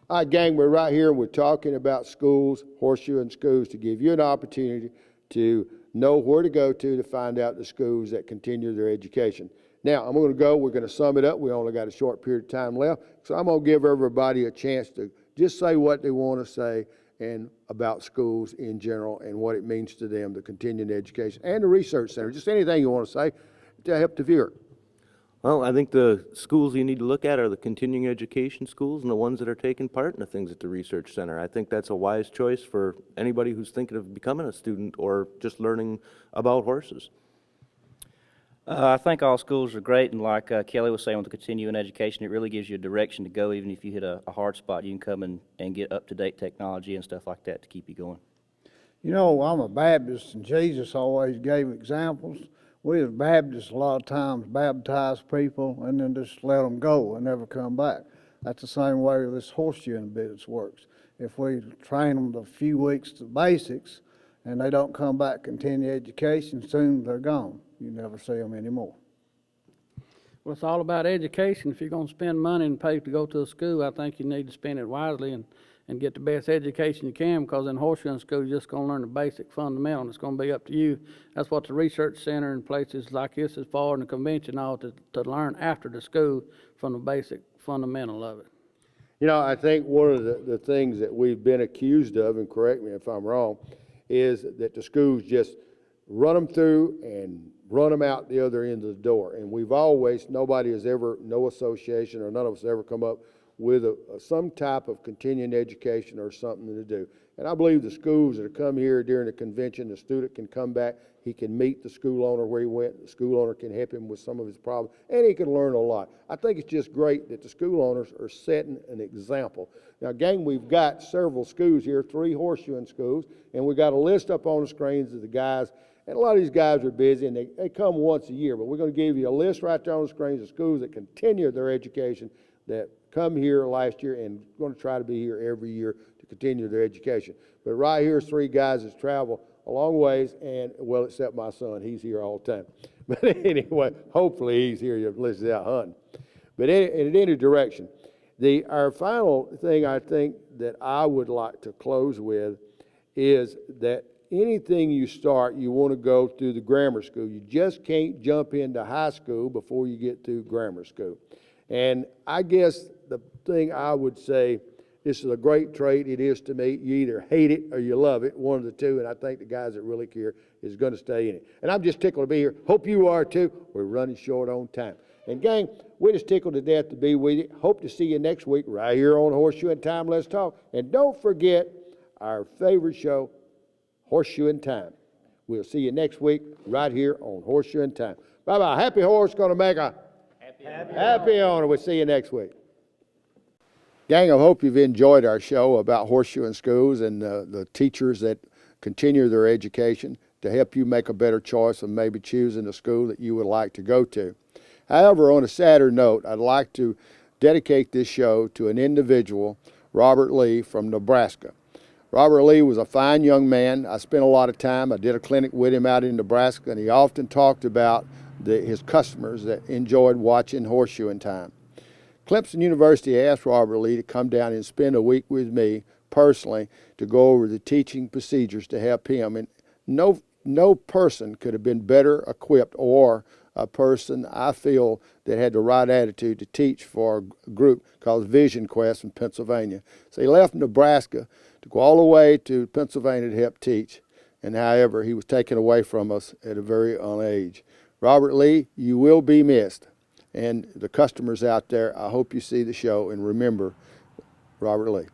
All right, gang, we're right here and we're talking about schools, Horseshoeing Schools, to give you an opportunity to know where to go to find out the schools that continue their education. Now, we're going to sum it up. We only got a short period of time left, so I'm going to give everybody a chance to just say what they want to say and about schools in general and what it means to them, the continuing education and the research center. Just anything you want to say to help the viewer. Well, I think the schools you need to look at are the continuing education schools and the ones that are taking part in the things at the Research Center. I think that's a wise choice for anybody who's thinking of becoming a student or just learning about horses. I think all schools are great, and like Kelly was saying with the continuing education, it really gives you a direction to go. Even if you hit a hard spot, you can come and get up-to-date technology and stuff like that to keep you going. You know, I'm a Baptist, and Jesus always gave examples. We as Baptists a lot of times baptize people and then just let them go and never come back. That's the same way this horseshoeing business works. If we train them a few weeks to basics and they don't come back, continue education, soon they're gone. You never see them anymore. Well, it's all about education. If you're going to spend money and pay to go to a school, I think you need to spend it wisely and get the best education you can, because in horseshoeing school, you're just going to learn the basic fundamental, and it's going to be up to you. That's what the research center and places like this is for, and the convention all to learn after the school from the basic fundamental of it. You know, I think one of the things that we've been accused of, and correct me if I'm wrong, is that the schools just run them through and run them out the other end of the door. And we've always, nobody has ever, no association or none of us ever come up with some type of continuing education or something to do. And I believe the schools that come here during the convention, the student can come back, he can meet the school owner where he went, the school owner can help him with some of his problems, and he can learn a lot. I think it's just great that the school owners are setting an example. Now, gang, we've got several schools here, 3 horseshoeing schools, and we've got a list up on the screens of the guys. And a lot of these guys are busy, and they come once a year, but we're going to give you a list right there on the screens of schools that continue their education, that come here last year and going to try to be here every year to continue their education. But right here is 3 guys that travel a long ways, and, well, except my son, he's here all the time. But anyway, hopefully he's here at least out hunting. But in any direction, our final thing I think that I would like to close with is that anything you start, you want to go through the grammar school. You just can't jump into high school before you get through grammar school. And I guess the thing I would say, this is a great trade. It is to me. You either hate it or you love it, one of the two, and I think the guys that really care is going to stay in it. And I'm just tickled to be here. Hope you are too. We're running short on time. And gang, we're just tickled to death to be with you. Hope to see you next week right here on Horseshoeing Time. Let's talk. And don't forget our favorite show, Horseshoeing Time. We'll see you next week right here on Horseshoeing Time. Bye-bye. Happy horse going to make a happy owner. We'll see you next week. Gang, I hope you've enjoyed our show about horseshoeing schools and the teachers that continue their education to help you make a better choice of maybe choosing a school that you would like to go to. However, on a sadder note, I'd like to dedicate this show to an individual, Robert Lee from Nebraska. Robert Lee was a fine young man. I spent a lot of time. I did a clinic with him out in Nebraska, and he often talked about his customers that enjoyed watching Horseshoeing Time. Clemson University asked Robert Lee to come down and spend a week with me personally to go over the teaching procedures to help him. And no person could have been better equipped, or a person I feel that had the right attitude to teach for a group called Vision Quest in Pennsylvania. So he left Nebraska to go all the way to Pennsylvania to help teach. And however, he was taken away from us at a very young age. Robert Lee, you will be missed. And the customers out there, I hope you see the show, and remember Robert Lee.